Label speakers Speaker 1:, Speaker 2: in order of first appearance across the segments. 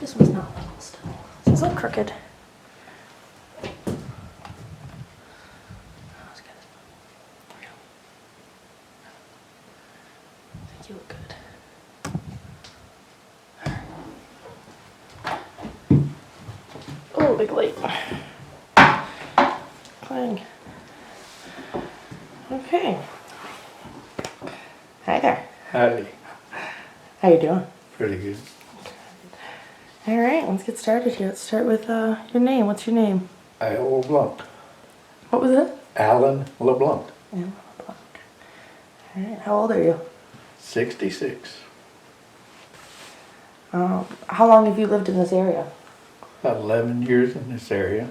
Speaker 1: This one's not level still. It's a little crooked. That's good. There we go. I think you look good. Oh, big light. Clang. Okay. Hi there.
Speaker 2: Howdy.
Speaker 1: How you doing?
Speaker 2: Pretty good.
Speaker 1: All right, let's get started here. Let's start with your name. What's your name?
Speaker 2: Alan LaBlanche.
Speaker 1: What was it?
Speaker 2: Alan LaBlanche.
Speaker 1: Alan LaBlanche. All right, how old are you?
Speaker 2: 66.
Speaker 1: How long have you lived in this area?
Speaker 2: About 11 years in this area.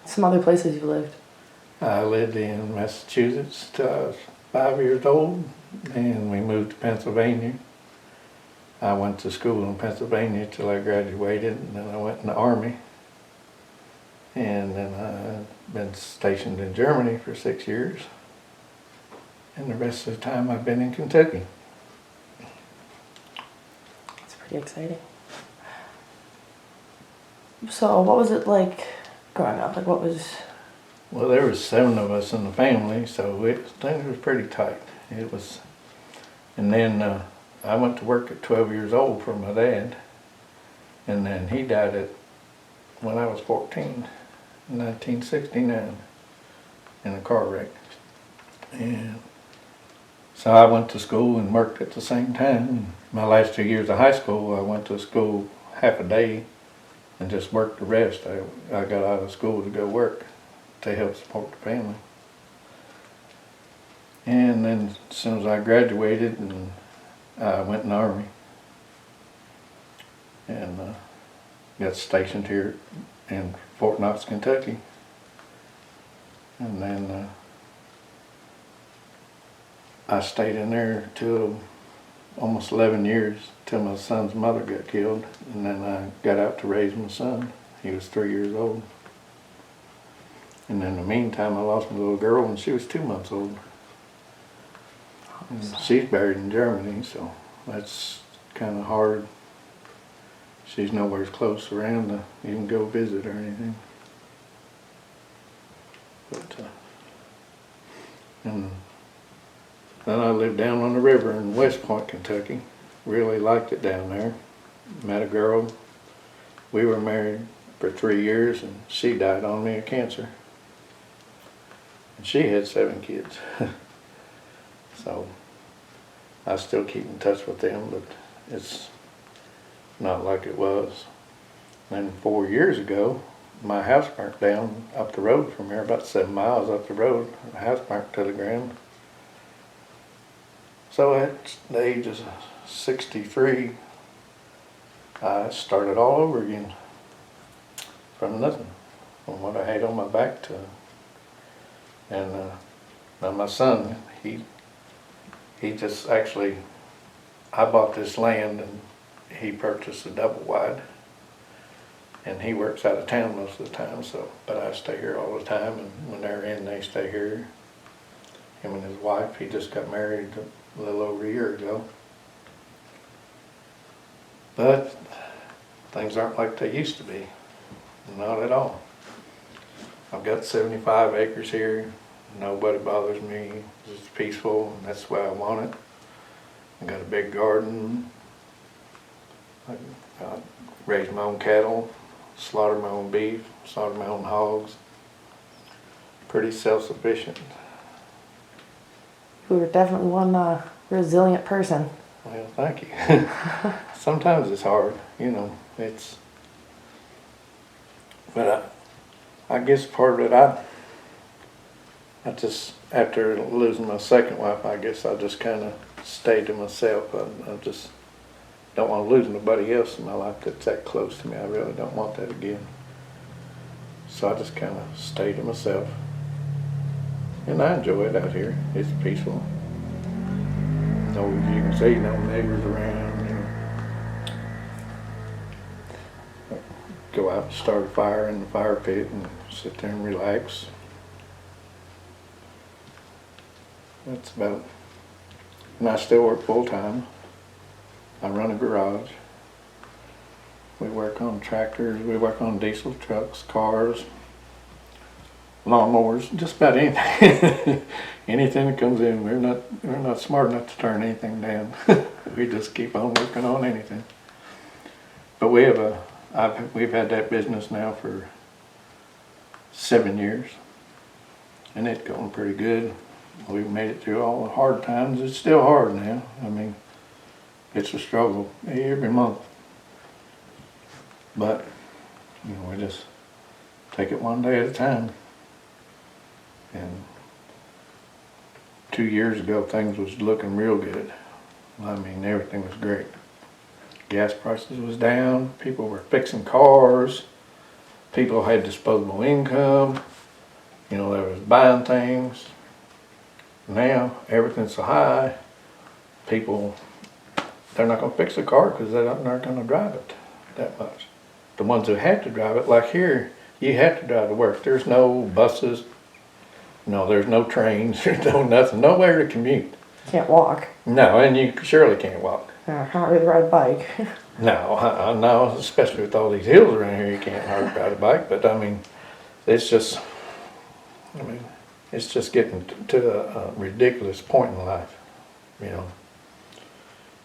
Speaker 1: Some other places you've lived?
Speaker 2: I lived in Massachusetts till I was 5 years old, and we moved to Pennsylvania. I went to school in Pennsylvania till I graduated, and then I went in the Army. And then I've been stationed in Germany for 6 years. And the rest of the time I've been in Kentucky.
Speaker 1: That's pretty exciting. So what was it like growing up? Like what was...
Speaker 2: Well, there was 7 of us in the family, so things was pretty tight. It was, and then I went to work at 12 years old for my dad, and then he died when I was 14, in 1969, in a car wreck. And so I went to school and worked at the same time. My last 2 years of high school, I went to school half a day and just worked the rest. I got out of school to go work to help support the family. And then as soon as I graduated, and I went in the Army and got stationed here in Fort Knox, Kentucky. And then I stayed in there till almost 11 years, till my son's mother got killed. And then I got out to raise my son. He was 3 years old. And in the meantime, I lost my little girl when she was 2 months old. And she's buried in Germany, so that's kind of hard. She's nowhere close around to even go visit or anything. But and then I lived down on the river in West Point, Kentucky. Really liked it down there. Met a girl. We were married for 3 years, and she died on me of cancer. And she had 7 kids. So I still keep in touch with them, but it's not like it was. And 4 years ago, my house burnt down up the road from here, about 7 miles up the road. The house burnt to the ground. So at the age of 63, I started all over again from nothing, from what I had on my back to. And now my son, he just actually, I bought this land and he purchased a double wide. And he works out of town most of the time, so, but I stay here all the time, and when they're in, they stay here. Him and his wife, he just got married a little over a year ago. But things aren't like they used to be, not at all. I've got 75 acres here. Nobody bothers me. It's peaceful, and that's the way I want it. I got a big garden. I raise my own cattle, slaughter my own beef, slaughter my own hogs. Pretty self-sufficient.
Speaker 1: You were definitely one resilient person.
Speaker 2: Well, thank you. Sometimes it's hard, you know, but I guess part of it, I just, after losing my second wife, I guess I just kind of stayed to myself. I just don't want to lose nobody else in my life that's that close to me. I really don't want that again. So I just kind of stay to myself. And I enjoy it out here. It's peaceful. No, you can see no neighbors around, you know. Go out and start a fire in the fire pit and sit there and relax. That's about it. And I still work full time. I run a garage. We work on tractors, we work on diesel trucks, cars, lawnmowers, just about anything. Anything that comes in, we're not smart enough to turn anything down. We just keep on working on anything. But we've had that business now for 7 years, and it's going pretty good. We've made it through all the hard times. It's still hard now. I mean, it's a struggle every month. But, you know, we just take it one day at a time. And 2 years ago, things was looking real good. I mean, everything was great. Gas prices was down. People were fixing cars. People had disposable income. You know, they was buying things. Now, everything's so high. People, they're not going to fix a car because they're not going to drive it that much. The ones who have to drive it, like here, you have to drive to work. There's no buses. No, there's no trains. There's no nothing. Nowhere to commute.
Speaker 1: Can't walk.
Speaker 2: No, and you surely can't walk.
Speaker 1: Can't really ride a bike.
Speaker 2: No, no, especially with all these hills around here, you can't hardly ride a bike. But I mean, it's just getting to a ridiculous point in life. You know,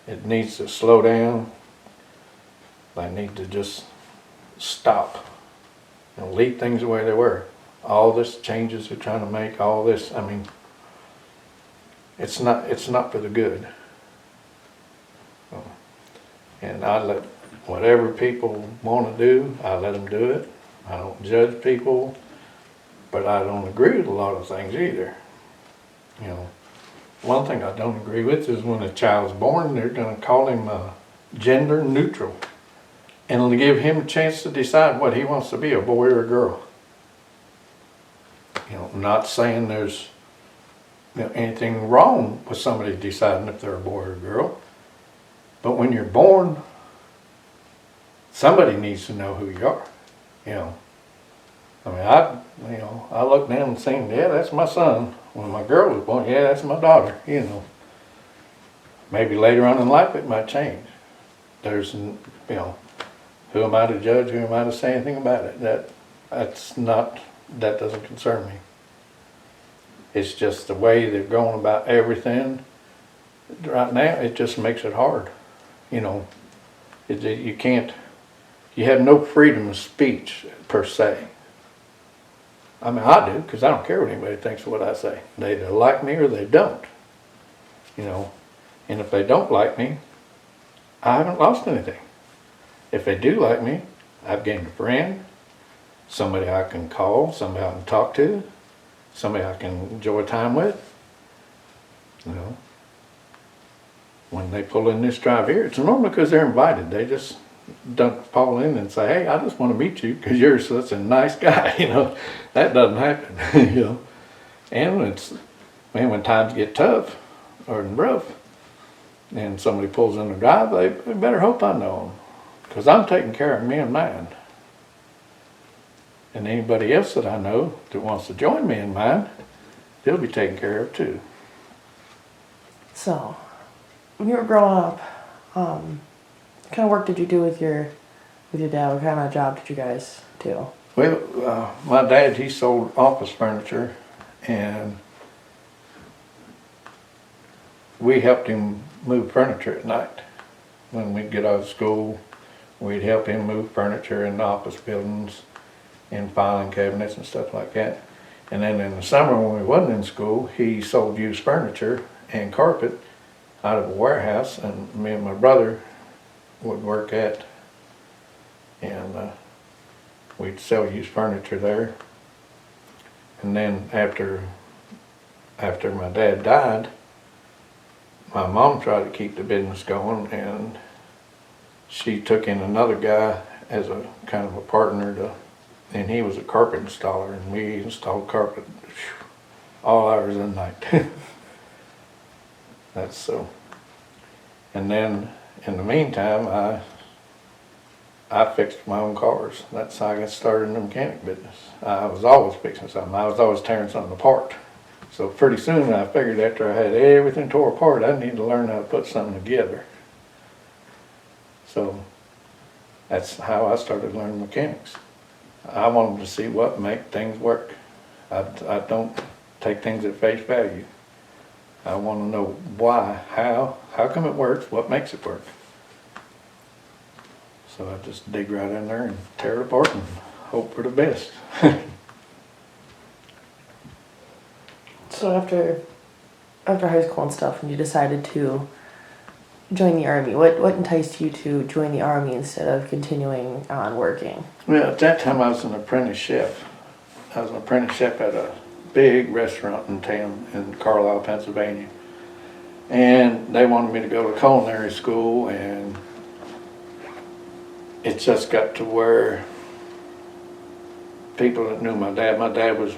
Speaker 2: it needs to slow down. They need to just stop. You know, leave things the way they were. All this changes they're trying to make, all this, I mean, it's not for the good. And I let whatever people want to do, I let them do it. I don't judge people, but I don't agree with a lot of things either. You know, one thing I don't agree with is when a child's born, they're going to call him gender neutral and give him a chance to decide what he wants to be, a boy or a girl. You know, not saying there's anything wrong with somebody deciding if they're a boy or a girl, but when you're born, somebody needs to know who you are. You know, I mean, I look down and think, yeah, that's my son. When my girl was born, yeah, that's my daughter. You know, maybe later on in life it might change. There's, you know, who am I to judge? Who am I to say anything about it? That doesn't concern me. It's just the way they're going about everything right now. It just makes it hard. You know, you have no freedom of speech per se. I mean, I do, because I don't care what anybody thinks of what I say. They either like me or they don't. You know, and if they don't like me, I haven't lost anything. If they do like me, I've gained a friend, somebody I can call, somebody I can talk to, somebody I can enjoy time with. You know, when they pull in this drive here, it's normally because they're invited. They just don't fall in and say, hey, I just want to meet you because you're such a nice guy. You know, that doesn't happen. You know, and when times get tough or rough and somebody pulls in the drive, they better hope I know them, because I'm taking care of me and mine. And anybody else that I know that wants to join me in mine, they'll be taken care of too.
Speaker 1: So, when you were growing up, what kind of work did you do with your dad? What kind of job did you guys do?
Speaker 2: Well, my dad, he sold office furniture, and we helped him move furniture at night. When we'd get out of school, we'd help him move furniture in the office buildings and filing cabinets and stuff like that. And then in the summer when we wasn't in school, he sold used furniture and carpet out of a warehouse, and me and my brother would work at, and we'd sell used furniture there. And then after my dad died, my mom tried to keep the business going, and she took in another guy as a kind of a partner and he was a carpet installer, and we installed carpet all hours of the night. That's so. And then in the meantime, I fixed my own cars. That's how I got started in the mechanic business. I was always fixing something. I was always tearing something apart. So pretty soon I figured after I had everything tore apart, I needed to learn how to put something together. So That's how I started learning mechanics. I wanted to see what make things work. I don't take things at face value. I want to know why, how come it works, what makes it work. So I just dig right in there and tear it apart and hope for the best.
Speaker 1: So after high school and stuff, and you decided to join the Army, what enticed you to join the Army instead of continuing on working?
Speaker 2: Well, at that time I was an apprentice chef. I was an apprentice chef at a big restaurant in town in Carlisle, Pennsylvania. And they wanted me to go to culinary school, and it just got to where people that knew my dad was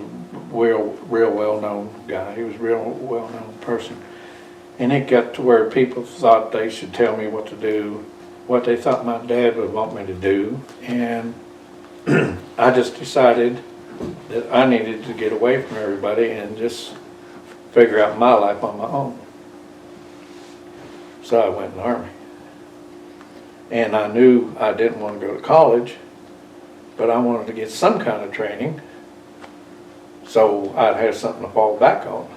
Speaker 2: real well-known guy. He was a real well-known person. And it got to where people thought they should tell me what to do, what they thought my dad would want me to do. And I just decided that I needed to get away from everybody and just figure out my life on my own. So I went in the Army. And I knew I didn't want to go to college, but I wanted to get some kind of training so I'd have something to fall back on.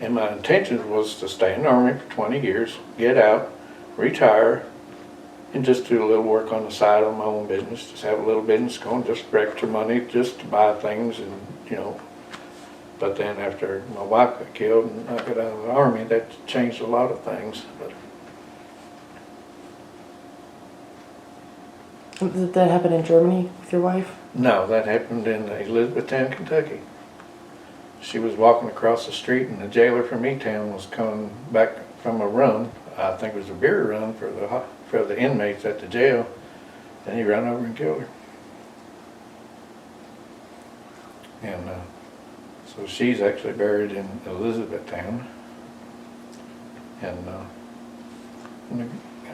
Speaker 2: And my intention was to stay in the Army for 20 years, get out, retire, and just do a little work on the side of my own business. Just have a little business going, just for extra money, just to buy things, and you know. But then after my wife got killed and I got out of the Army, that changed a lot of things. But
Speaker 1: Did that happen in Germany with your wife?
Speaker 2: no, that happened in Elizabethtown, Kentucky. She was walking across the street, and the jailer from E-Town was coming back from a run. I think it was a beer run for the inmates at the jail, and he ran over and killed her. And so she's actually buried in Elizabethtown. And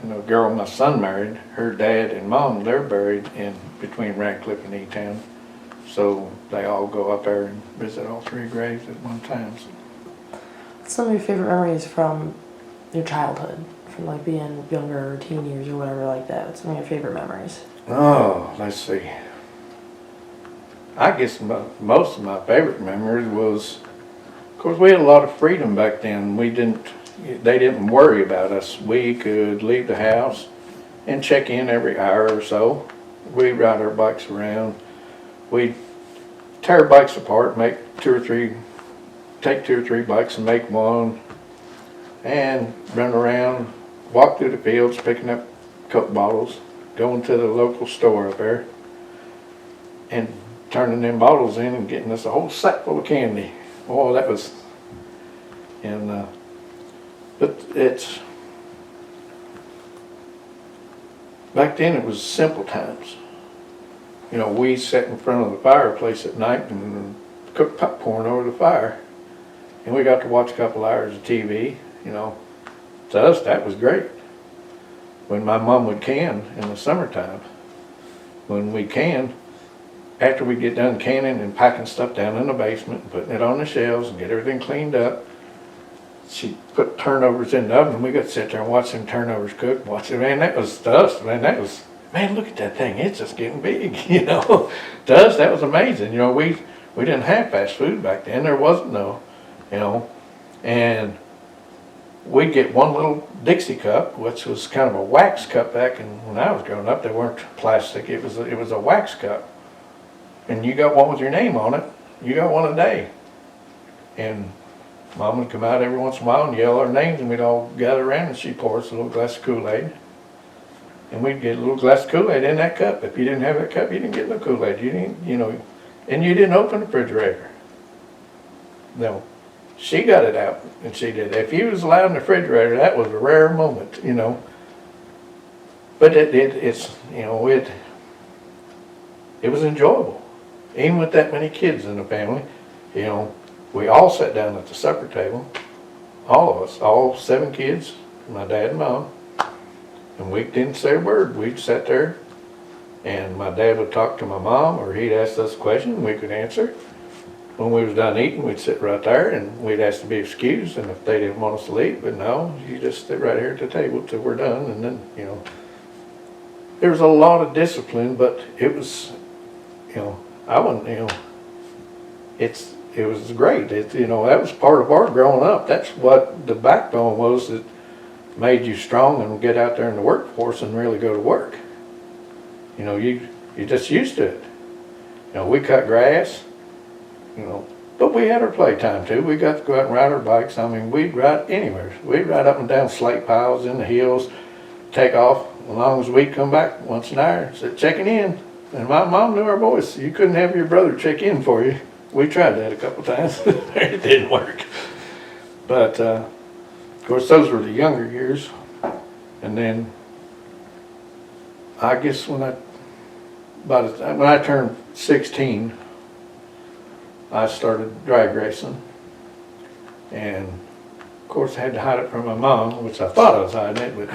Speaker 2: the girl my son married, her dad and mom, they're buried in between Radcliffe and E-Town. So they all go up there and visit all three graves at one time. So.
Speaker 1: What's some of your favorite memories from your childhood, from like being younger or teen years or whatever like that? What's some of your favorite memories?
Speaker 2: Oh, let's see. I guess most of my favorite memories was, of course, we had a lot of freedom back then. They didn't worry about us. We could leave the house and check in every hour or so. We'd ride our bikes around. We'd tear bikes apart, take two or three bikes and make one, and run around, walk through the fields, picking up Coke bottles, going to the local store up there, and turning them bottles in and getting us a whole sack full of candy. Oh, that was, and but back then it was simple times. You know, we sat in front of the fireplace at night and cooked popcorn over the fire, and we got to watch a couple hours of TV. You know, to us that was great. When my mom would can in the summertime, when we canned, after we get done canning and packing stuff down in the basement and putting it on the shelves and get everything cleaned up, she put turnovers in the oven, and we got to sit there and watch them turnovers cook. Watch it, man. That was to us, man. That was. Man, look at that thing. It's just getting big, you know. To us, that was amazing. You know, we didn't have fast food back then. There wasn't no, you know. And we'd get one little Dixie cup, which was kind of a wax cup back when I was growing up. They weren't plastic. It was a wax cup. And you got one with your name on it. You got one a day. And Mom would come out every once in a while and yell our names, and we'd all gather around, and she'd pour us a little glass of Kool-Aid. And we'd get a little glass of Kool-Aid in that cup. If you didn't have that cup, you didn't get no Kool-Aid. You didn't, you know, and you didn't open the refrigerator. No, she got it out, and she did. If you was allowed in the refrigerator, that was a rare moment, you know. But it's, you know, it was enjoyable, even with that many kids in the family. You know, we all sat down at the supper table, all of us, all 7 kids, my dad and mom. And we didn't say a word. We'd sat there, and my dad would talk to my mom, or he'd ask us a question, and we could answer. When we was done eating, we'd sit right there, and we'd ask to be excused, and if they didn't want us to leave, but no, you just sit right here at the table till we're done, and then, you know. there was a lot of discipline, but it was, you know, I wouldn't, you know, it was great. You know, that was part of our growing up. That's what the backbone was that made you strong and get out there in the workforce and really go to work. You know, you're just used to it. You know, we cut grass, you know, but we had our playtime too. We got to go out and ride our bikes. I mean, we'd ride anywhere. We'd ride up and down slate piles in the hills, take off, as long as we'd come back once an hour, said checking in. And my mom knew our voice. You couldn't have your brother check in for you. We tried that a couple times. It didn't work. But, of course, those were the younger years. And then, I guess when I turned 16, I started drag racing. And, of course, I had to hide it from my mom, which I thought I was hiding it, but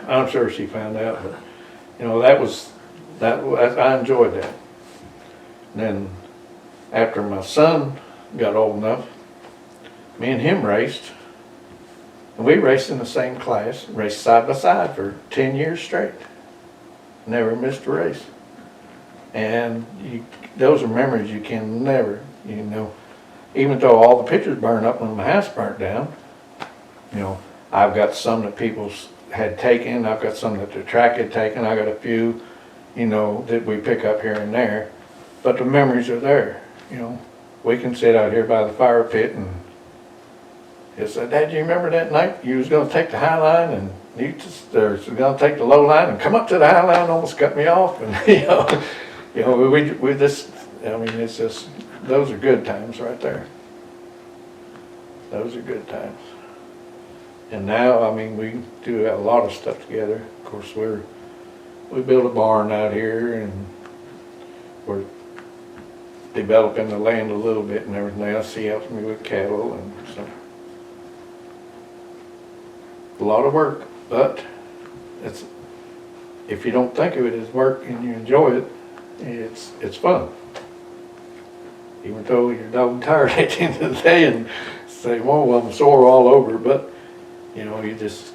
Speaker 2: I'm sure she found out. But, you know, I enjoyed that. And then, after my son got old enough, me and him raced. And we raced in the same class, raced side by side for 10 years straight. Never missed a race. And those are memories you can never, you know, even though all the pictures burned up when my house burnt down, you know, I've got some that people had taken, I've got some that the track had taken, I got a few, you know, that we pick up here and there. But the memories are there, you know. We can sit out here by the fire pit and he said, Dad, you remember that night you was going to take the high line and you just was going to take the low line and come up to the high line and almost cut me off? And, you know, we just, I mean, it's just, those are good times right there. Those are good times. And now, I mean, we do a lot of stuff together. Of course, we built a barn out here and we're developing the land a little bit and everything else. He helps me with cattle and stuff. A lot of work, but if you don't think of it as work and you enjoy it, it's fun. Even though you're dog tired at the end of the day and say, well, I'm sore all over, but you know, you just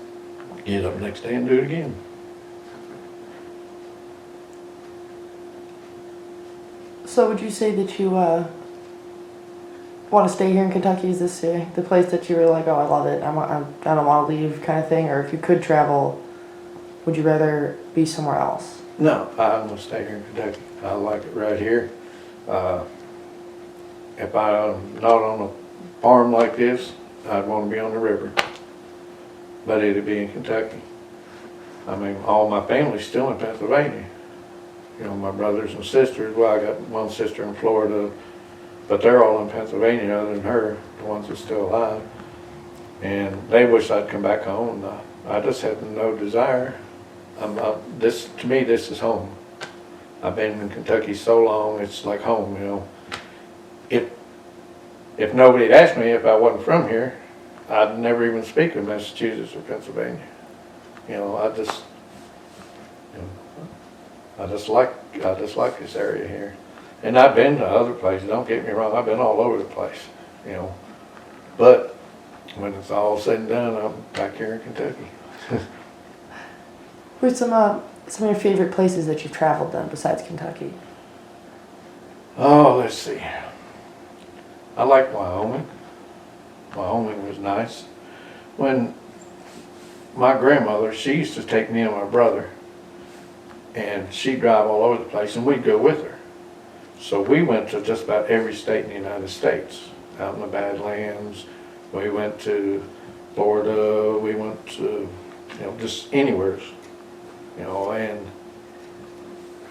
Speaker 2: get up the next day and do it again.
Speaker 1: So would you say that you want to stay here in Kentucky? Is this the place that you were like, oh, I love it, I don't want to leave kind of thing? Or if you could travel, would you rather be somewhere else?
Speaker 2: No, I'm going to stay here in Kentucky. I like it right here. If I'm not on a farm like this, I'd want to be on the river. But it'd be in Kentucky. I mean, all my family's still in Pennsylvania. You know, my brothers and sisters, well, I got one sister in Florida, but they're all in Pennsylvania other than her, the ones that's still alive. And they wish I'd come back home. I just have no desire. To me, this is home. I've been in Kentucky so long, it's like home, you know. If nobody had asked me if I wasn't from here, I'd never even speak of Massachusetts or Pennsylvania. You know, I just like this area here. And I've been to other places, don't get me wrong, I've been all over the place, you know. But when it's all said and done, I'm back here in Kentucky.
Speaker 1: What's some of your favorite places that you've traveled then besides Kentucky?
Speaker 2: Oh, let's see. I like Wyoming. Wyoming was nice. When my grandmother, she used to take me and my brother, and she'd drive all over the place, and we'd go with her. So we went to just about every state in the United States. Out in the Badlands, we went to Florida, we went to, you know, just anywhere, you know, and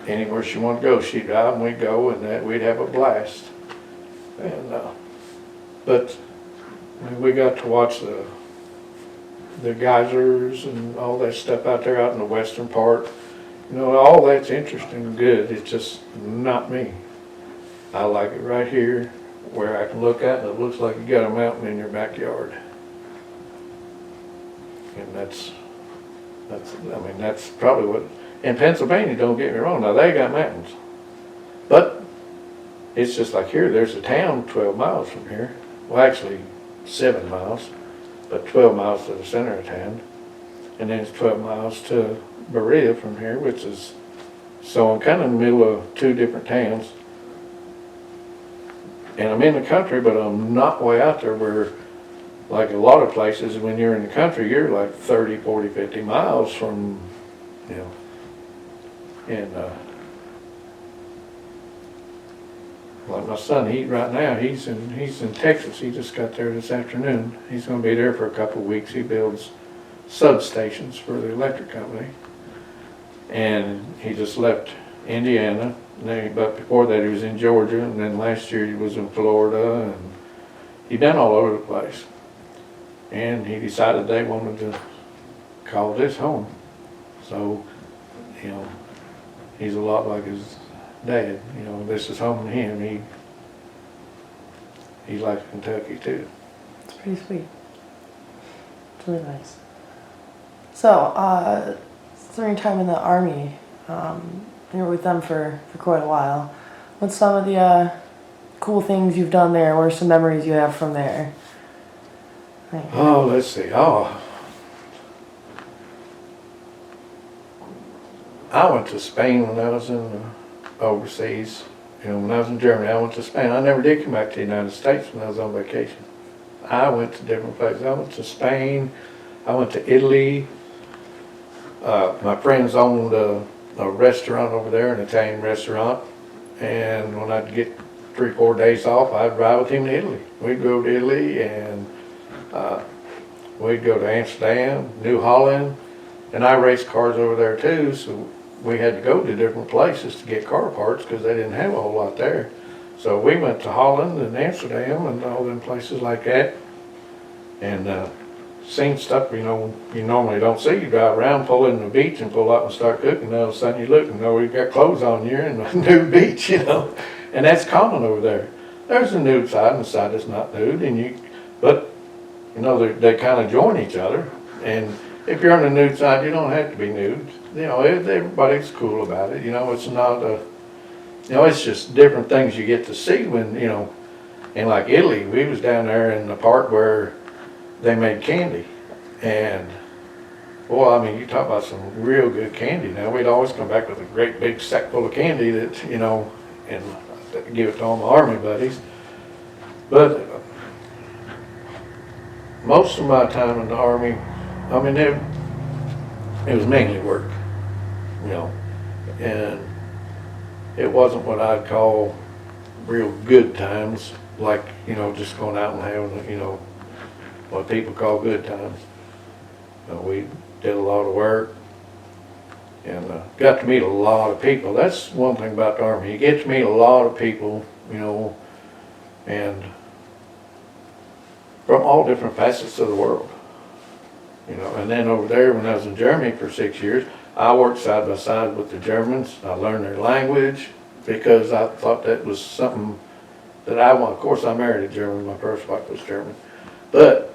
Speaker 2: anywhere she wanted to go, she'd drive and we'd go, and we'd have a blast. And but we got to watch the geysers and all that stuff out there out in the western part. You know, all that's interesting and good. It's just not me. I like it right here where I can look at and it looks like you got a mountain in your backyard. And that's probably what, in Pennsylvania, don't get me wrong, now they got mountains. But it's just like here, there's a town 12 miles from here. Well, actually 7 miles, but 12 miles to the center of town. And then it's 12 miles to Berea from here, which is So I'm kind of in the middle of two different towns. And I'm in the country, but I'm not way out there where, like a lot of places, when you're in the country, you're like 30, 40, 50 miles from, you know, and like my son, right now, he's in Texas. He just got there this afternoon. He's going to be there for a couple of weeks. He builds substations for the electric company. And he just left Indiana. But before that, he was in Georgia, and then last year he was in Florida, and he'd been all over the place. And he decided they wanted to call this home. So, you know, he's a lot like his dad. You know, this is home to him. He likes Kentucky too.
Speaker 1: It's pretty sweet. It's really nice. So, during your time in the Army, you were with them for quite a while. What's some of the cool things you've done there? What are some memories you have from there?
Speaker 2: Oh, let's see. Oh, I went to Spain when I was in overseas. You know, when I was in Germany, I went to Spain. I never did come back to the United States when I was on vacation. I went to different places. I went to Spain. I went to Italy. My friends owned a restaurant over there, an Italian restaurant. And when I'd get 3-4 days off, I'd ride with him to Italy. We'd go to Italy, and we'd go to Amsterdam, New Holland, and I raced cars over there too, so we had to go to different places to get car parts because they didn't have a whole lot there. So we went to Holland and Amsterdam and all them places like that, and seen stuff, you know, you normally don't see. You drive around, pull in the beach and pull up and start cooking, and all of a sudden you look and know you've got clothes on, you're in a nude beach, you know, and that's common over there. There's a nude side and the side that's not nude, but you know, they kind of join each other. And if you're on the nude side, you don't have to be nude. You know, everybody's cool about it. You know, it's not you know, it's just different things you get to see when, you know, in like Italy, we was down there in the part where they made candy. And, well, I mean, you talk about some real good candy. Now, we'd always come back with a great big sack full of candy that, you know, and give it to all my Army buddies. But most of my time in the Army, I mean, it was mainly work, you know, and it wasn't what I'd call real good times, like, you know, just going out and having, you know, what people call good times. We did a lot of work and got to meet a lot of people. That's one thing about the Army. You get to meet a lot of people, you know, and from all different facets of the world. You know, and then over there when I was in Germany for 6 years, I worked side by side with the Germans. I learned their language because I thought that was something that I want. Of course, I married a German. My first wife was German. But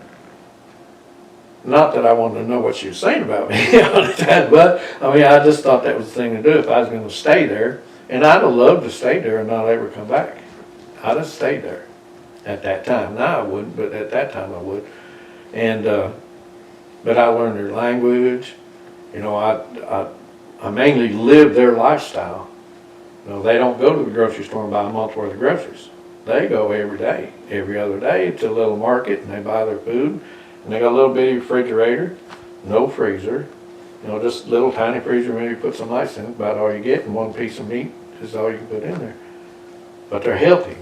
Speaker 2: not that I wanted to know what she was saying about me all the time, but I mean, I just thought that was the thing to do if I was going to stay there. And I'd have loved to stay there and not ever come back. I'd have stayed there at that time. Now I wouldn't, but at that time I would. And but I learned their language. You know, I mainly lived their lifestyle. You know, they don't go to the grocery store and buy a month's worth of groceries. They go every day, every other day to a little market, and they buy their food. And they got a little bitty refrigerator, no freezer. You know, just a little tiny freezer, maybe put some ice in it, about all you get, and one piece of meat is all you can put in there. But they're healthy.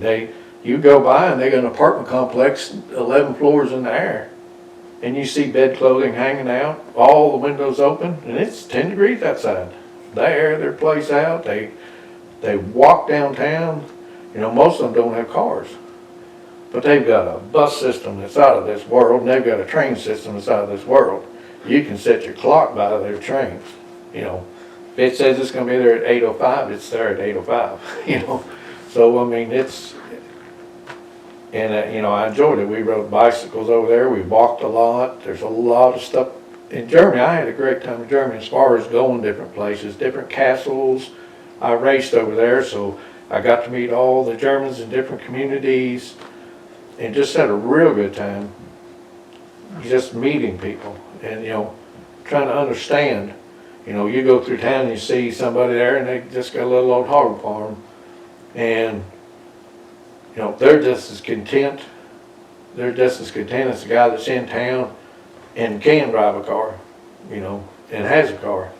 Speaker 2: You go by and they got an apartment complex 11 floors in the air. And you see bed clothing hanging out, all the windows open, and it's 10 degrees outside. They air their place out. They walk downtown. You know, most of them don't have cars. But they've got a bus system that's out of this world, and they've got a train system that's out of this world. You can set your clock by their trains. You know, if it says it's going to be there at 8:05, it's there at 8:05. You know, so I mean, it's, and you know, I enjoyed it. We rode bicycles over there. We walked a lot. There's a lot of stuff in Germany. I had a great time in Germany as far as going different places, different castles. I raced over there, so I got to meet all the Germans in different communities. And just had a real good time just meeting people and, you know, trying to understand, You know, you go through town and you see somebody there and they just got a little old hog farm, and you know, they're just as content. They're just as content as the guy that's in town and can drive a car, you know, and has a car.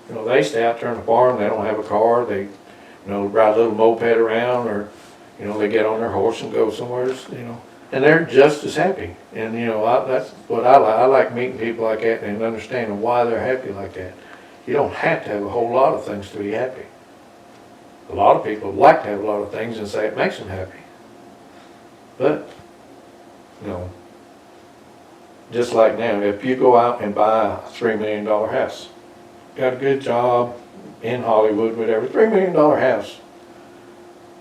Speaker 2: You know, they stay out there on the farm, they don't have a car, they, you know, ride a little moped around, or, you know, they get on their horse and go somewhere, you know, and they're just as happy. And, you know, that's what I like. I like meeting people like that and understanding why they're happy like that. You don't have to have a whole lot of things to be happy. A lot of people like to have a lot of things and say it makes them happy. But, you know, just like now, if you go out and buy a $3 million house, got a good job in Hollywood, whatever, $3 million house,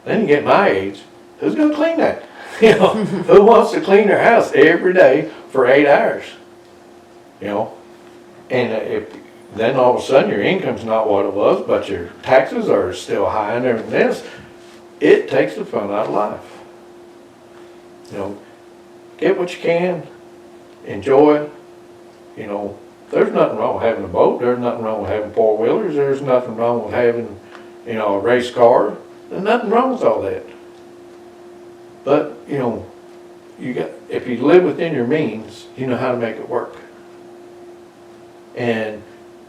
Speaker 2: then you get my age, who's going to clean that? You know, who wants to clean their house every day for 8 hours? You know, and if then all of a sudden your income's not what it was, but your taxes are still high and everything else, it takes the fun out of life. You know, get what you can, enjoy it. You know, there's nothing wrong with having a boat, there's nothing wrong with having four-wheelers, there's nothing wrong with having, you know, a race car. There's nothing wrong with all that. But, you know, if you live within your means, you know how to make it work. And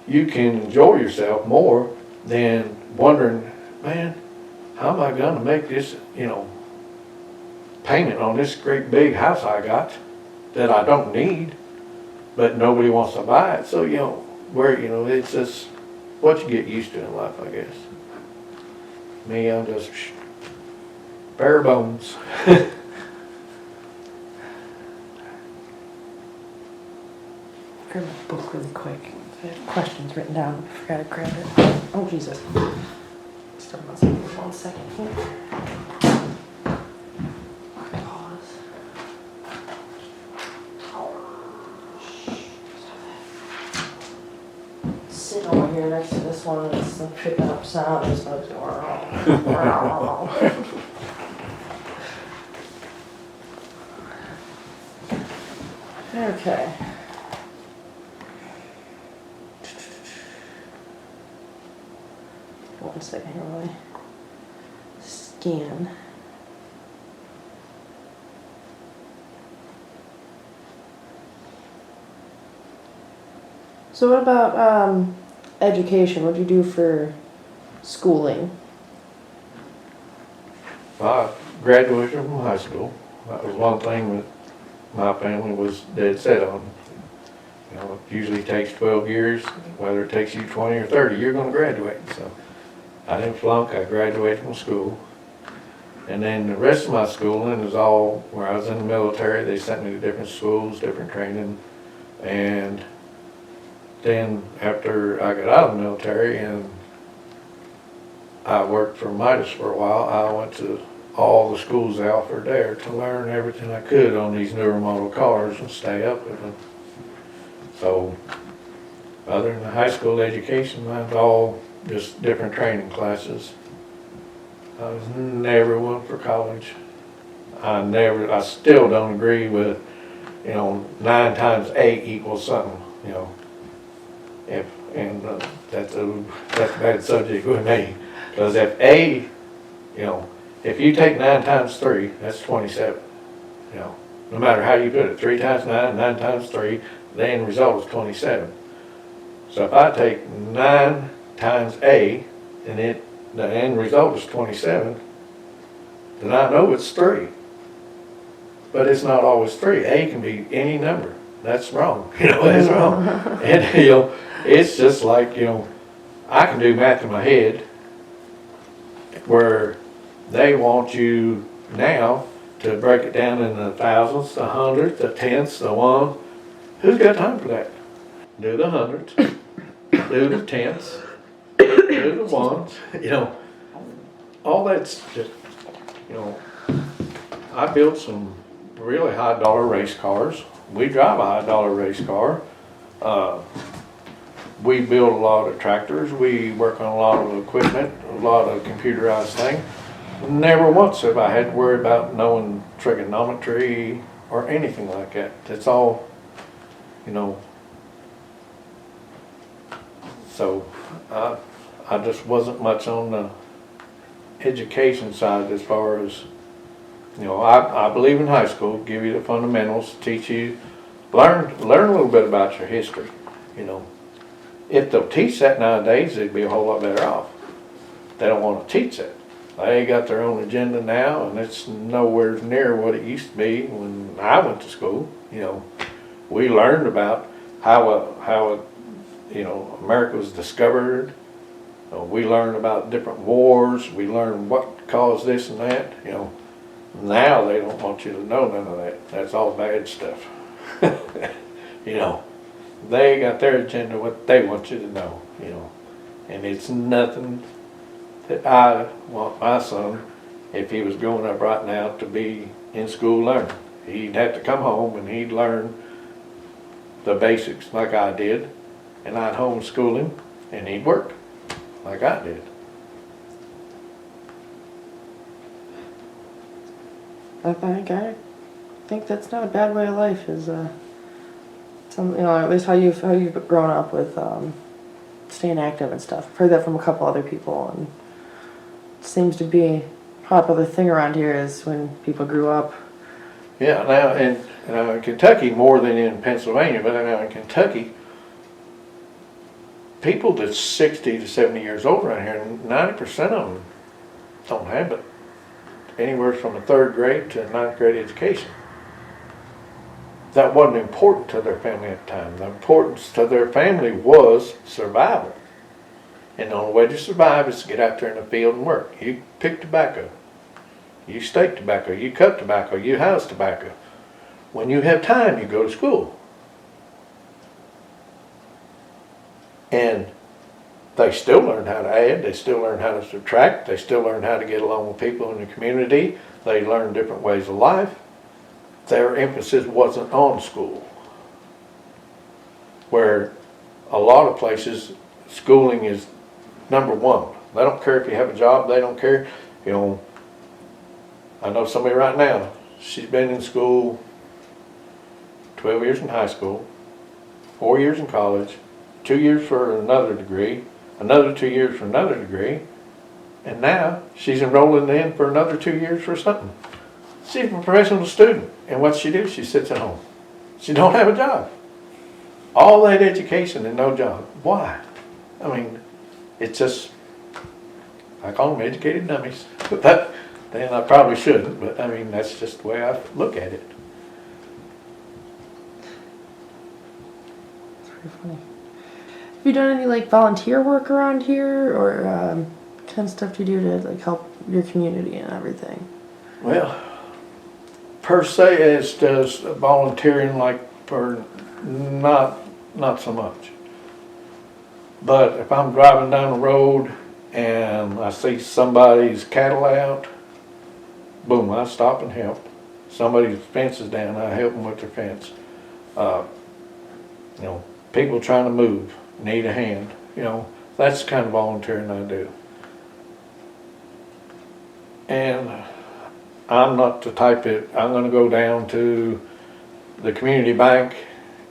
Speaker 2: you can enjoy yourself more than wondering, man, how am I going to make this, you know, payment on this great big house I got that I don't need, but nobody wants to buy it. So, you know, where, you know, it's just what you get used to in life, I guess. Me, I'm just bare bones.
Speaker 1: Grab my book really quick. I have questions written down. I forgot to grab it. Oh, Jesus. Start on something for 1 second here. Pause. Sit over here next to this one and it's picking up sound. It's like, okay. One second here while I scan. So what about education? What do you do for schooling?
Speaker 2: I graduated from high school. That was one thing that my family was dead set on. You know, it usually takes 12 years, whether it takes you 20 or 30, you're going to graduate. So I didn't flunk, I graduated from school. And then the rest of my schooling was all where I was in the military. They sent me to different schools, different training. And then after I got out of the military and I worked for Midas for a while, I went to all the schools they offered there to learn everything I could on these newer model cars and stay up with them. So other than the high school education, mine's all just different training classes. I was never one for college. I still don't agree with, you know, 9 times 8 equals something, you know. That's a bad subject with me. Because if A, you know, if you take 9 times 3, that's 27. You know, no matter how you put it, 3 times 9, 9 times 3, the end result is 27. So if I take 9 times A, and the end result is 27, then I know it's 3. But it's not always 3. A can be any number. That's wrong. You know, it's wrong. And, you know, it's just like, you know, I can do math in my head where they want you now to break it down in the thousands, the hundredths, the tenths, the one. Who's got time for that? Do the hundreds, do the tenths, do the ones, you know, all that's just, you know, I built some really high dollar race cars. We drive a high dollar race car. We build a lot of tractors. We work on a lot of equipment, a lot of computerized things. Never once have I had to worry about knowing trigonometry or anything like that. It's all, you know, So I just wasn't much on the education side as far as, you know, I believe in high school, give you the fundamentals, teach you, learn a little bit about your history, you know. If they'll teach that nowadays, they'd be a whole lot better off. They don't want to teach that. They got their own agenda now, and it's nowhere near what it used to be when I went to school. You know, we learned about how you know, America was discovered. We learned about different wars. We learned what caused this and that. You know, now they don't want you to know none of that. That's all bad stuff. You know, they got their agenda, what they want you to know. You know, and it's nothing that I want my son, if he was growing up right now, to be in school learning. He'd have to come home and he'd learn the basics like I did, and I'd homeschool him and he'd work like I did.
Speaker 1: I think that's not a bad way of life. Is some, you know, at least how you've grown up with staying active and stuff. I've heard that from a couple other people, and it seems to be a popular thing around here is when people grew up.
Speaker 2: Yeah, now in Kentucky more than in Pennsylvania, but now in Kentucky, people that's 60 to 70 years old around here, 90% of them don't have it. Anywhere from a 3rd grade to a 9th grade education. That wasn't important to their family at the time. The importance to their family was survival. And the only way to survive is to get out there in the field and work. You pick tobacco, you stake tobacco, you cut tobacco, you house tobacco. When you have time, you go to school. And they still learn how to add, they still learn how to subtract, they still learn how to get along with people in the community, they learn different ways of life. Their emphasis wasn't on school. Where a lot of places, schooling is number one. They don't care if you have a job, they don't care. You know, I know somebody right now, she's been in school 12 years in high school, 4 years in college, 2 years for another degree, another 2 years for another degree, and now she's enrolling in for another 2 years for something. She's a professional student, and what she do? She sits at home. She don't have a job. All that education and no job. Why? I mean, it's just, I call them educated dummies. Then I probably shouldn't, but I mean, that's just the way I look at it.
Speaker 1: It's pretty funny. Have you done any like volunteer work around here, or kind of stuff you do to like help your community and everything?
Speaker 2: Well, per se, it's just volunteering, like for not so much. But if I'm driving down the road and I see somebody's cattle out, boom, I stop and help. Somebody's fence is down, I help them with their fence. You know, people trying to move, need a hand. You know, that's the kind of volunteering I do. And I'm not the type that I'm going to go down to the community bank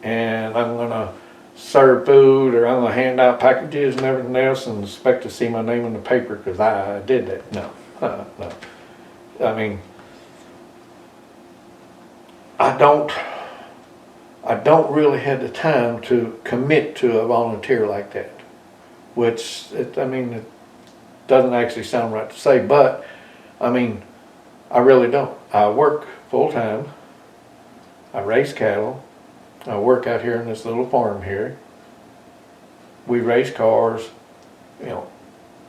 Speaker 2: and I'm going to serve food, or I'm going to hand out packages and everything else and expect to see my name in the paper because I did that. No, no. I mean, I don't really have the time to commit to a volunteer like that, which, I mean, it doesn't actually sound right to say, but I mean, I really don't. I work full time. I raise cattle. I work out here in this little farm here. We raise cars. You know,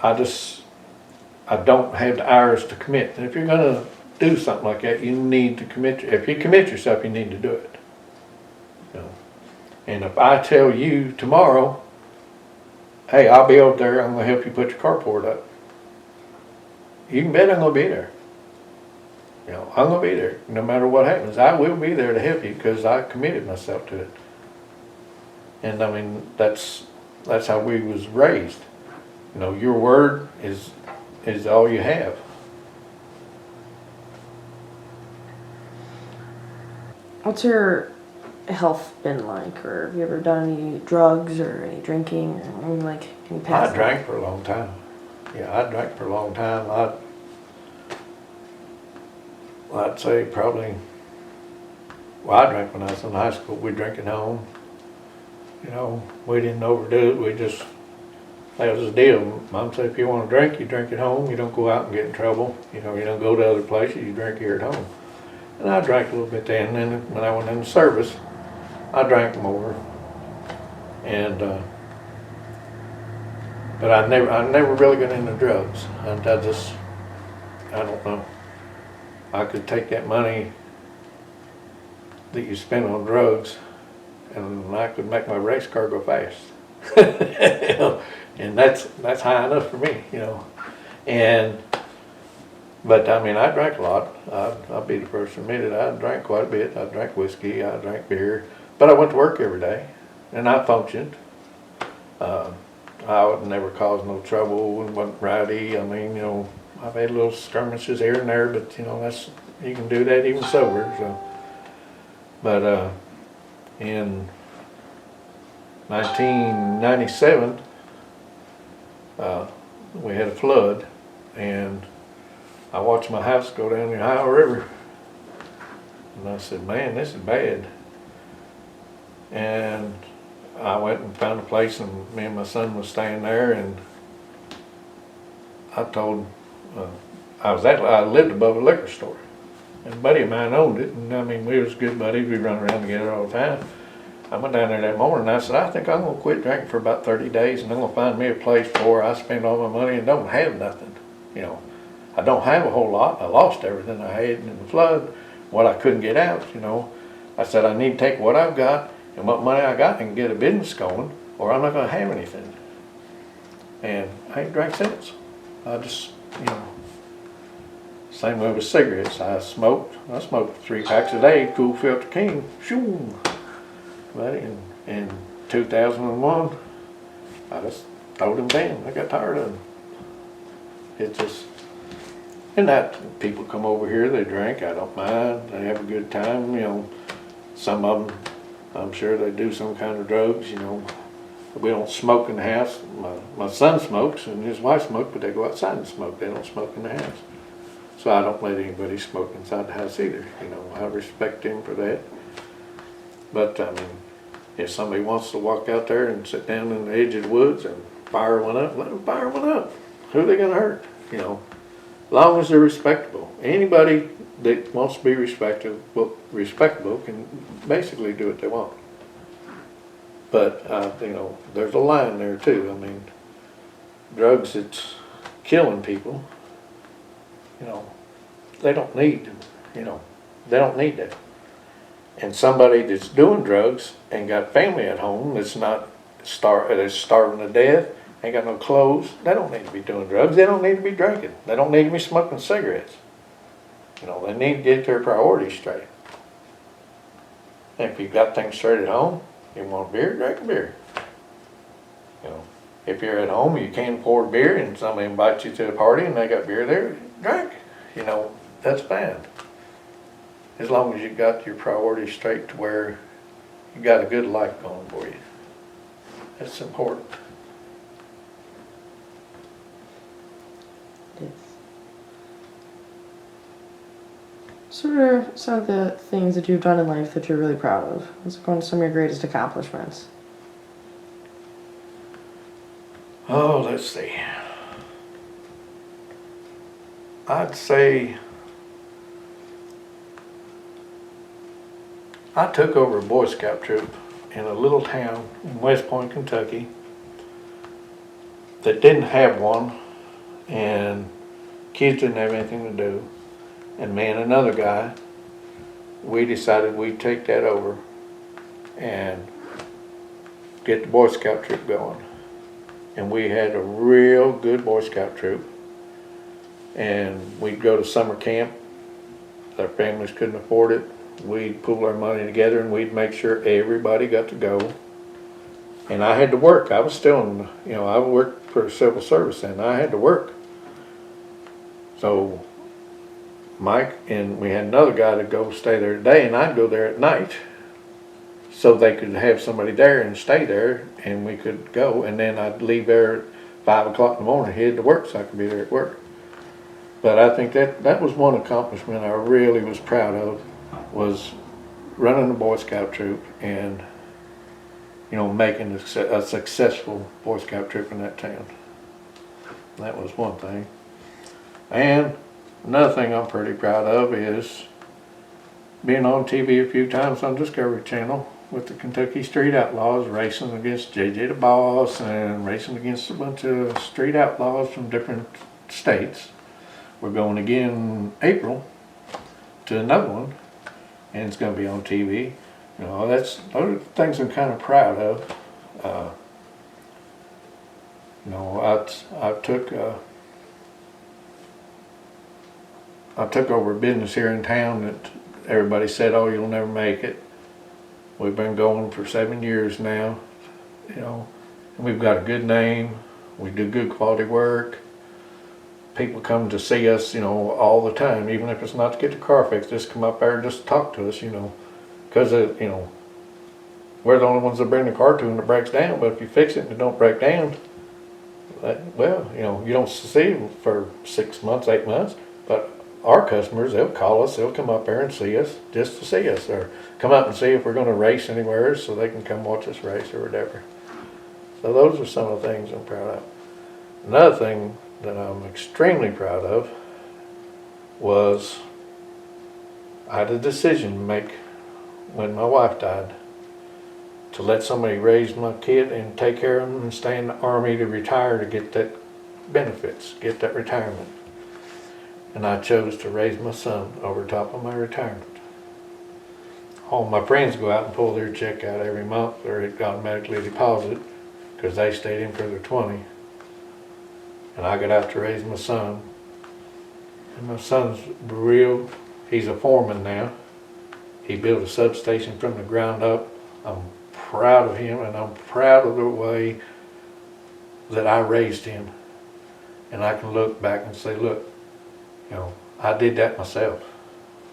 Speaker 2: I don't have the hours to commit. And if you're going to do something like that, you need to commit. If you commit yourself, you need to do it. You know? And if I tell you tomorrow, hey, I'll be over there, I'm going to help you put your carport up, you can bet I'm going to be there. You know, I'm going to be there no matter what happens. I will be there to help you because I committed myself to it. And I mean, that's how we was raised. You know, your word is all you have.
Speaker 1: What's your health been like? Or have you ever done any drugs or any drinking or any, like, any
Speaker 2: I
Speaker 1: past?
Speaker 2: drank for a long time. Yeah, I drank for a long time. I'd say probably, well, I drank when I was in high school. We'd drink at home. You know, we didn't overdo it. We just, that was the deal. Mom said, if you want to drink, you drink at home. You don't go out and get in trouble. You know, you don't go to other places. You drink here at home. And I drank a little bit then. And then when I went into service, I drank more. And, but I never really got into drugs. I don't know. I could take that money that you spend on drugs, and I could make my race car go fast. You know, and that's high enough for me, you know. But I mean, I drank a lot. I'll be the first to admit it. I drank quite a bit. I drank whiskey. I drank beer. But I went to work every day, and I functioned. I would never cause no trouble and wasn't rowdy. I mean, you know, I've had little skirmishes here and there, but you know, you can do that even sober. So, but in 1997, we had a flood, and I watched my house go down the Ohio River, and I said, "Man, this is bad." And I went and found a place, and me and my son was staying there, and I told, I lived above a liquor store, and a buddy of mine owned it, and I mean, we was good buddies, we run around together all the time. I went down there that morning, and I said, I think I'm gonna quit drinking for about 30 days, and I'm gonna find me a place where I spend all my money and don't have nothing, you know. I don't have a whole lot. I lost everything I had in the flood, what I couldn't get out, you know. I said, I need to take what I've got and what money I got and get a business going, or I'm not going to have anything. And I ain't drank since. I just, you know, same way with cigarettes. I smoked 3 packs a day, Cool Filter King, shoo. But in 2001, I just throwed them down. I got tired of them. It just, and that, people come over here, they drink, I don't mind, they have a good time, you know. Some of them, I'm sure they do some kind of drugs, you know. We don't smoke in the house. My son smokes and his wife smokes, but they go outside and smoke. They don't smoke in the house. So I don't let anybody smoke inside the house either. You know, I respect them for that. But I mean, if somebody wants to walk out there and sit down in the edge of the woods and fire one up, let them fire one up. Who are they going to hurt? You know, as long as they're respectable. Anybody that wants to be respectable can basically do what they want. But, you know, there's a line there too. I mean, drugs that's killing people, you know, they don't need, you know, they don't need that. And somebody that's doing drugs and got family at home that's not that's starving to death, ain't got no clothes, they don't need to be doing drugs. They don't need to be drinking. They don't need to be smoking cigarettes. You know, they need to get their priorities straight. And if you've got things straight at home, you want a beer, drink a beer. You know, if you're at home, you can't afford beer, and somebody invites you to a party and they got beer there, drink. You know, that's fine. As long as you got your priorities straight to where you got a good life going for you. That's important.
Speaker 1: So what are some of the things that you've done in life that you're really proud of? What's going to some of your greatest accomplishments?
Speaker 2: Oh, let's see. I'd say I took over a Boy Scout troop in a little town in West Point, Kentucky that didn't have one, and kids didn't have anything to do. And me and another guy, we decided we'd take that over and get the Boy Scout troop going. And we had a real good Boy Scout troop. And we'd go to summer camp. Their families couldn't afford it. We'd pool our money together and we'd make sure everybody got to go. And I had to work. I was still in, you know, I worked for the civil service and I had to work. So Mike and we had another guy to go stay there today, and I'd go there at night. so they could have somebody there and stay there, and we could go, and then I'd leave there at 5 o'clock in the morning, head to work, so I could be there at work. But I think that was one accomplishment I really was proud of, was running the Boy Scout troop and, you know, making a successful Boy Scout troop in that town. That was one thing. And another thing I'm pretty proud of is being on TV a few times on Discovery Channel with the Kentucky Street Outlaws, racing against JJ the Boss and racing against a bunch of street outlaws from different states. We're going again in April to another one, and it's going to be on TV. You know, those are things I'm kind of proud of. You know, I took over a business here in town that everybody said, "Oh, you'll never make it." We've been going for 7 years now, you know, and we've got a good name. We do good quality work. People come to see us, you know, all the time, even if it's not to get the car fixed. Just come up there and just talk to us, you know, because you know, we're the only ones that bring the car to when it breaks down. But if you fix it and it don't break down, well, you know, you don't see them for 6 months, 8 months. But our customers, they'll call us, they'll come up there and see us just to see us, or come up and see if we're going to race anywhere, so they can come watch us race or whatever. So those are some of the things I'm proud of. Another thing that I'm extremely proud of was I had a decision to make when my wife died, to let somebody raise my kid and take care of him and stay in the Army to retire to get that benefits, get that retirement. And I chose to raise my son over top of my retirement. All my friends go out and pull their check out every month, or it automatically deposit, because they stayed in for their 20. And I got out to raise my son. And my son's he's a foreman now. He built a substation from the ground up. I'm proud of him, and I'm proud of the way that I raised him. And I can look back and say, look, you know, I did that myself,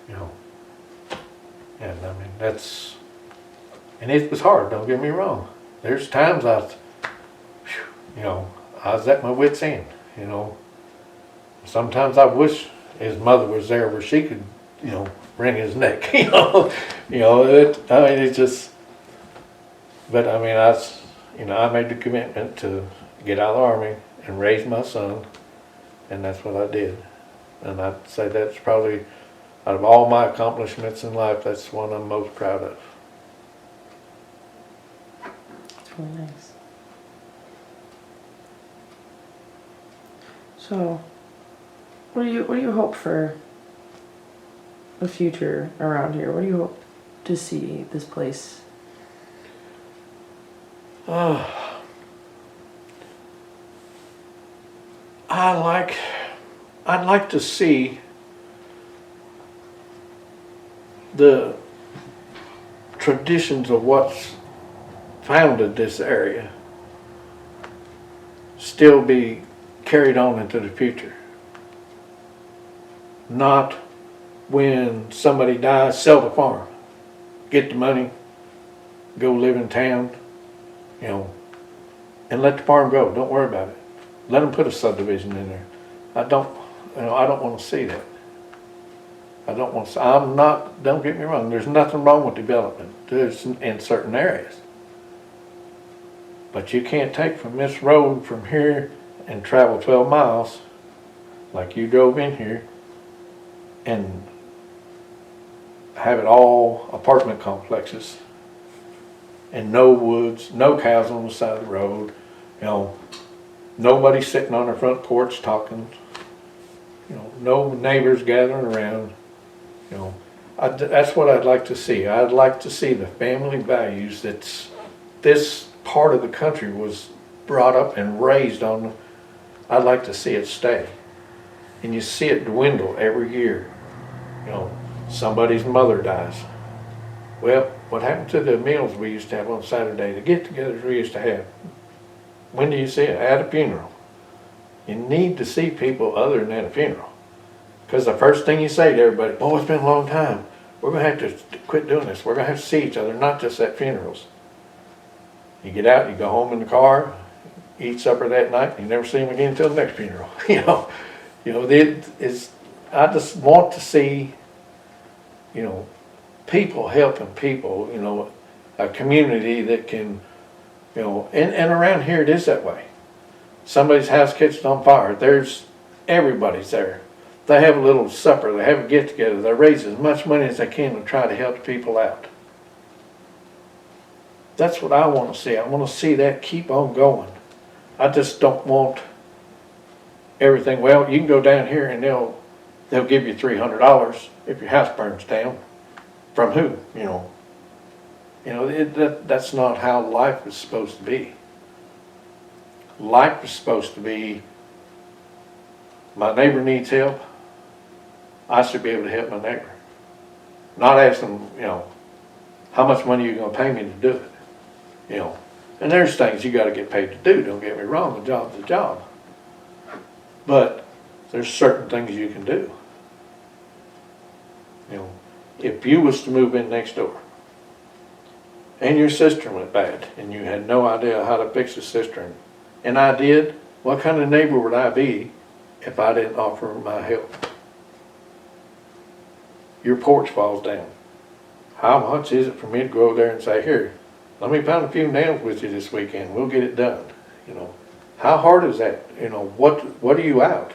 Speaker 2: you know. And I mean, and it was hard, don't get me wrong. There's times you know, I was at my wit's end, you know. Sometimes I wish his mother was there where she could, you know, wring his neck, you know. It's just, but I mean, I made the commitment to get out of the Army and raise my son, and that's what I did. And I'd say that's probably, out of all my accomplishments in life, that's one I'm most proud of.
Speaker 1: That's really nice. So, what do you hope for the future around here? What do you hope to see this place?
Speaker 2: I'd like to see the traditions of what's founded this area still be carried on into the future. Not when somebody dies, sell the farm, get the money, go live in town, you know, and let the farm go. Don't worry about it. Let them put a subdivision in there. I don't want to see that. Don't get me wrong, there's nothing wrong with development. There's in certain areas. But you can't take from this road from here and travel 12 miles like you drove in here and have it all apartment complexes and no woods, no cows on the side of the road, you know, nobody sitting on their front porch talking, you know, no neighbors gathering around, you know. That's what I'd like to see. I'd like to see the family values that this part of the country was brought up and raised on. I'd like to see it stay. And you see it dwindle every year. You know, somebody's mother dies. Well, what happened to the meals we used to have on Saturday, the get-togethers we used to have? When do you see it? At a funeral. You need to see people other than at a funeral. Because the first thing you say to everybody, oh, it's been a long time. we're going to have to quit doing this. We're going to have to see each other, not just at funerals. You get out, you go home in the car, eat supper that night, and you never see them again until the next funeral. I just want to see, people helping people, a community that can, and around here it is that way. Somebody's house catches on fire, everybody's there. They have a little supper, they have a get together, they raise as much money as they can to try to help the people out. That's what I want to see. I want to see that keep on going. I just don't want everything. Well, you can go down here and they'll give you $300 if your house burns down. From who? That's not how life is supposed to be. Life is supposed to be, my neighbor needs help, I should be able to help my neighbor. Not ask them, how much money are you going to pay me to do it? And there's things you got to get paid to do, don't get me wrong, the job's a job. But there's certain things you can do. If you was to move in next door and your cistern went bad and you had no idea how to fix the cistern, and I did, what kind of neighbor would I be if I didn't offer my help? Your porch falls down. How much is it for me to go over there and say, here, let me pound a few nails with you this weekend, we'll get it done? How hard is that? What are you out?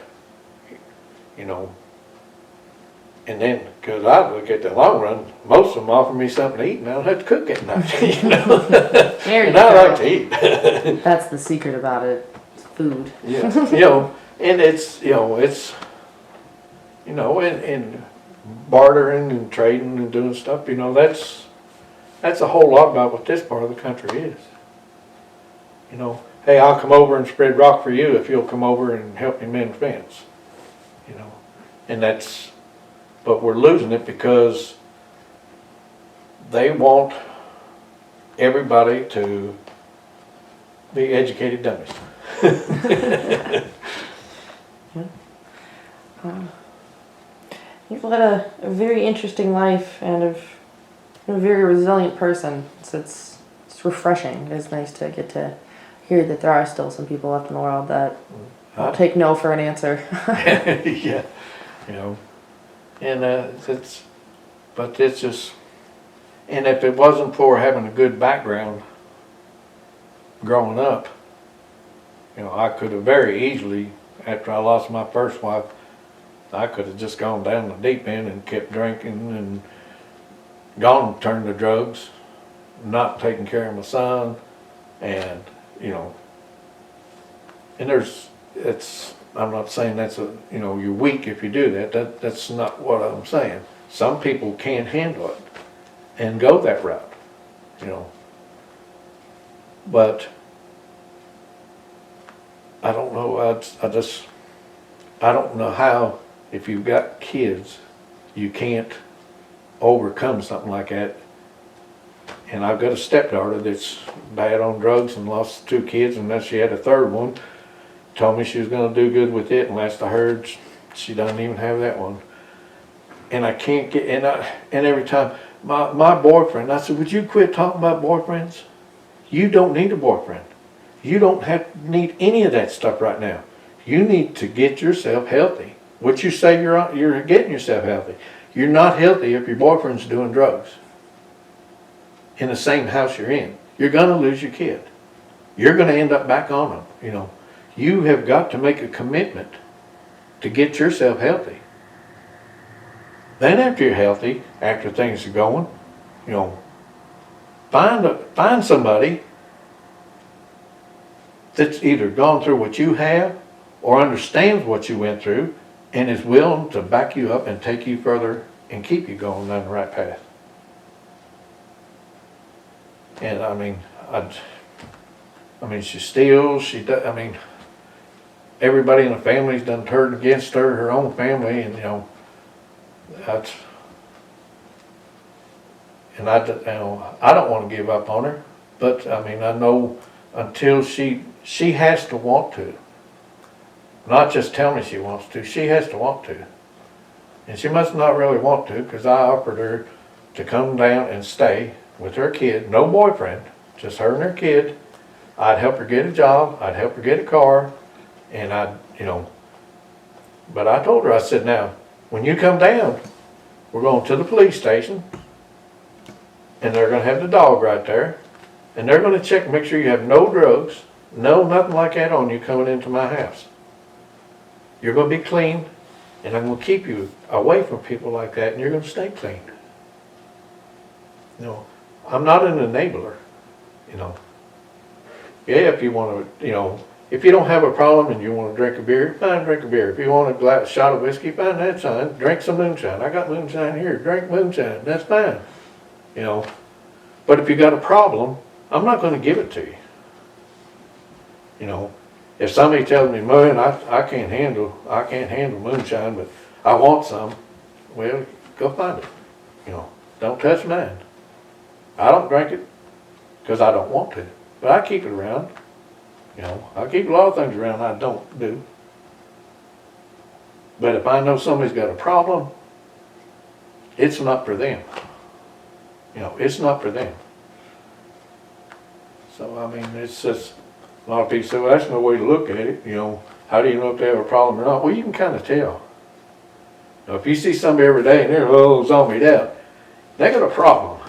Speaker 2: And then, because I look at the long run, most of them offer me something to eat and I don't have to cook at night,
Speaker 1: There you
Speaker 2: and
Speaker 1: go.
Speaker 2: I like to eat.
Speaker 1: That's the secret about it. It's food.
Speaker 2: Yeah, and it's, and bartering and trading and doing stuff, that's a whole lot about what this part of the country is. Hey, I'll come over and spread rock for you if you'll come over and help me mend the fence. And but we're losing it because they want everybody to be educated dummies.
Speaker 1: You've led a very interesting life and a very resilient person. So it's refreshing. It's nice to get to hear that there are still some people left in the world that will take no for an answer.
Speaker 2: Yeah, and it's just, and if it wasn't for having a good background growing up, I could have very easily, after I lost my first wife, I could have just gone down the deep end and kept drinking and gone and turned to drugs, not taking care of my son, and and I'm not saying that's you're weak if you do that. That's not what I'm saying. Some people can't handle it and go that route, but I don't know. I don't know how, if you've got kids, you can't overcome something like that. And I've got a stepdaughter that's bad on drugs and lost 2 kids, and then she had a third one. Told me she was going to do good with it, and last I heard, she doesn't even have that one. And I can't get, and every time, my boyfriend, I said, would you quit talking about boyfriends? You don't need a boyfriend. You don't need any of that stuff right now. You need to get yourself healthy. What you say you're getting yourself healthy. You're not healthy if your boyfriend's doing drugs in the same house you're in. You're going to lose your kid. You're going to end up back on them. You have got to make a commitment to get yourself healthy. Then after you're healthy, after things are going, find somebody that's either gone through what you have or understands what you went through and is willing to back you up and take you further and keep you going down the right path. And she steals, she does, everybody in the family's done turned against her own family, and that's, and I don't want to give up on her, but I know until she has to want to, not just tell me she wants to, she has to want to. And she must not really want to, because I offered her to come down and stay with her kid, no boyfriend, just her and her kid. I'd help her get a job, I'd help her get a car, and but I told her, I said, now, when you come down, we're going to the police station, and they're going to have the dog right there, and they're going to check and make sure you have no drugs, nothing like that on you coming into my house. You're going to be clean, and I'm going to keep you away from people like that, and you're going to stay clean. I'm not an enabler, Yeah, if you want to, if you don't have a problem and you want to drink a beer, fine, drink a beer. If you want a shot of whiskey, fine, that's fine. Drink some moonshine. I got moonshine here. Drink moonshine. That's fine. But if you got a problem, I'm not going to give it to you. If somebody tells me, man, I can't handle moonshine, but I want some, well, go find it. Don't touch mine. I don't drink it because I don't want to, but I keep it around. I keep a lot of things around I don't do. But if I know somebody's got a problem, it's not for them. It's not for them. So, I mean, it's just, a lot of people say, well, that's no way to look at it. How do you know if they have a problem or not? Well, you can kind of tell. If you see somebody every day and they're a little zombied out, they got a problem.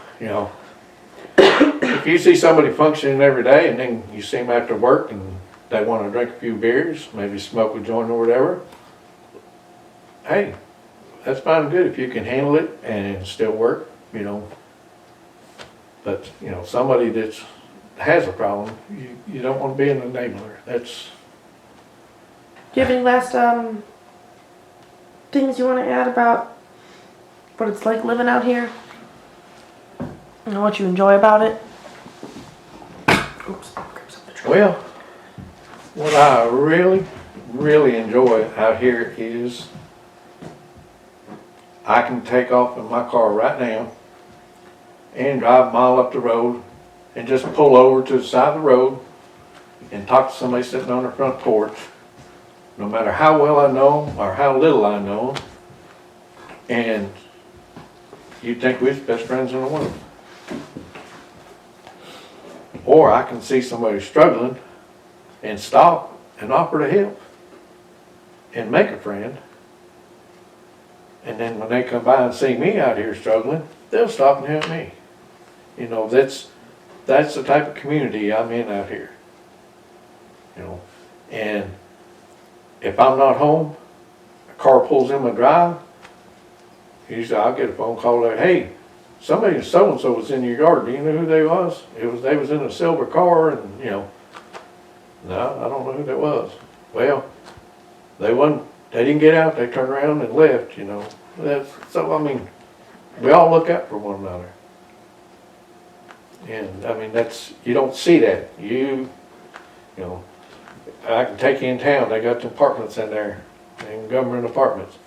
Speaker 2: If you see somebody functioning every day and then you see them after work and they want to drink a few beers, maybe smoke a joint or whatever, hey, that's fine and good if you can handle it and still work, But, somebody that has a problem, you don't want to be an enabler. That's...
Speaker 1: Do you have any last things you want to add about what it's like living out here? And what you enjoy about it? Oops.
Speaker 2: Well, what I really, really enjoy out here is I can take off in my car right now and drive a mile up the road and just pull over to the side of the road and talk to somebody sitting on their front porch, no matter how well I know them or how little I know them, and you'd think we're the best friends in the world. Or I can see somebody struggling and stop and offer to help and make a friend. And then when they come by and see me out here struggling, they'll stop and help me. That's the type of community I'm in out here. And if I'm not home, a car pulls in my drive, usually I'll get a phone call like, hey, somebody so-and-so was in your yard. Do you know who they was? They was in a silver car and, no, I don't know who that was. Well, they didn't get out, they turned around and left, So, I mean, we all look out for one another. And, I mean, you don't see that. I can take you in town, they got the apartments in there, and government apartments.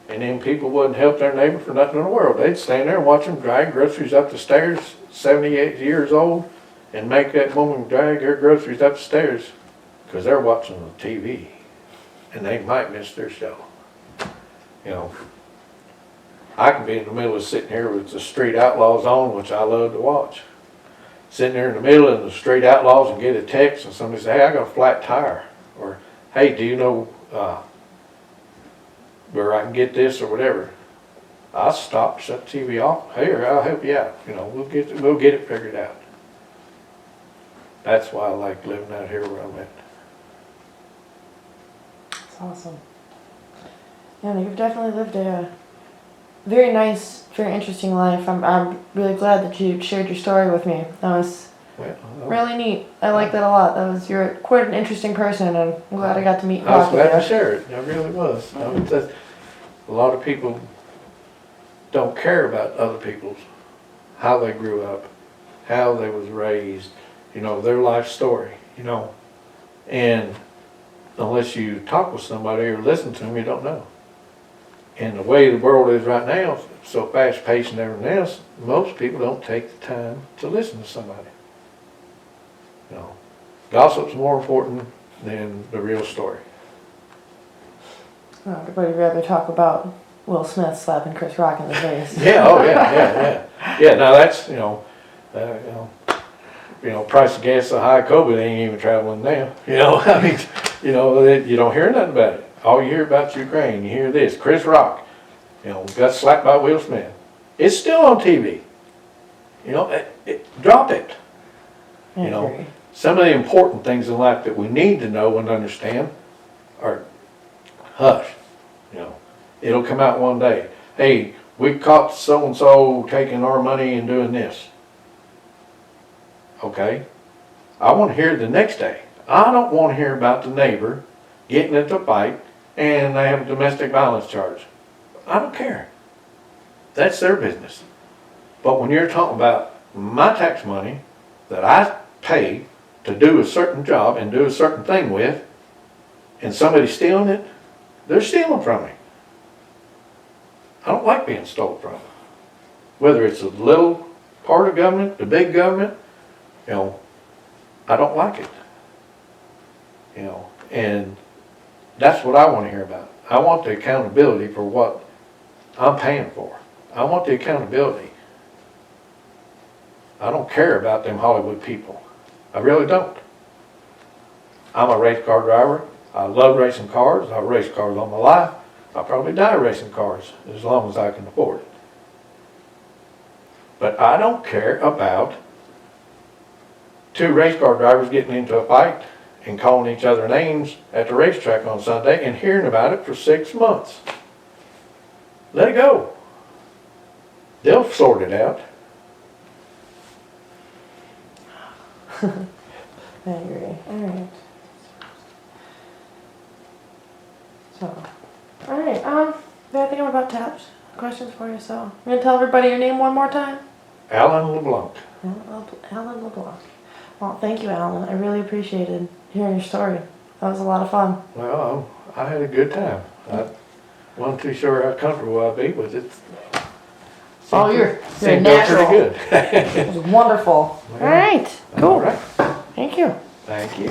Speaker 2: And then people wouldn't help their neighbor for nothing in the world. They'd stand there and watch them drag groceries up the stairs, 78 years old, and make that woman drag her groceries up the stairs because they're watching the TV and they might miss their show. I can be in the middle of sitting here with the Street Outlaws on, which I love to watch. Sitting there in the middle of the Street Outlaws and get a text and somebody say, hey, I got a flat tire. Or, hey, do you know where I can get this or whatever? I'll stop, shut the TV off. Here, I'll help you out. We'll get it figured out. That's why I like living out here where I'm at.
Speaker 1: That's awesome. Yeah, you've definitely lived a very nice, very interesting life. I'm really glad that you shared your story with me. That was really neat. I like that a lot. You're quite an interesting person, and I'm glad I got to meet you.
Speaker 2: I was glad to share it. I really was. A lot of people don't care about other people's, how they grew up, how they was raised, their life story, And unless you talk with somebody or listen to them, you don't know. And the way the world is right now, so fast-paced and everything else, most people don't take the time to listen to somebody. Gossip's more important than the real story.
Speaker 1: Everybody would rather talk about Will Smith slapping Chris Rock in the face.
Speaker 2: Yeah, oh yeah. Yeah, now that's, price of gas so high, COVID ain't even traveling now. I mean, you don't hear nothing about it. All you hear about Ukraine, you hear this, Chris Rock, got slapped by Will Smith. It's still on TV. Drop it.
Speaker 1: I agree.
Speaker 2: Some of the important things in life that we need to know and understand are hush. It'll come out one day. Hey, we caught so-and-so taking our money and doing this. Okay? I want to hear it the next day. I don't want to hear about the neighbor getting into a fight and they have a domestic violence charge. I don't care. That's their business. But when you're talking about my tax money that I pay to do a certain job and do a certain thing with, and somebody's stealing it, they're stealing from me. I don't like being stolen from. Whether it's a little part of government, the big government, I don't like it. And that's what I want to hear about. I want the accountability for what I'm paying for. I want the accountability. I don't care about them Hollywood people. I really don't. I'm a race car driver. I love racing cars. I've raced cars all my life. I'll probably die racing cars as long as I can afford it. But I don't care about two race car drivers getting into a fight and calling each other names at the racetrack on Sunday and hearing about it for 6 months. Let it go. They'll sort it out.
Speaker 1: I agree. Alright. So, alright, I think I'm about to have questions for you, so I'm gonna tell everybody your name one more time.
Speaker 2: Alan LaBlanche.
Speaker 1: Alan LaBlanche. Well, thank you, Alan. I really appreciated hearing your story. That was a lot of fun.
Speaker 2: Well, I had a good time. I wasn't too sure how comfortable I'd be with it.
Speaker 1: Oh, you're
Speaker 2: Seemed
Speaker 1: natural.
Speaker 2: pretty good.
Speaker 1: It was wonderful. Alright, cool.
Speaker 2: All right.
Speaker 1: Thank you.
Speaker 2: Thank you.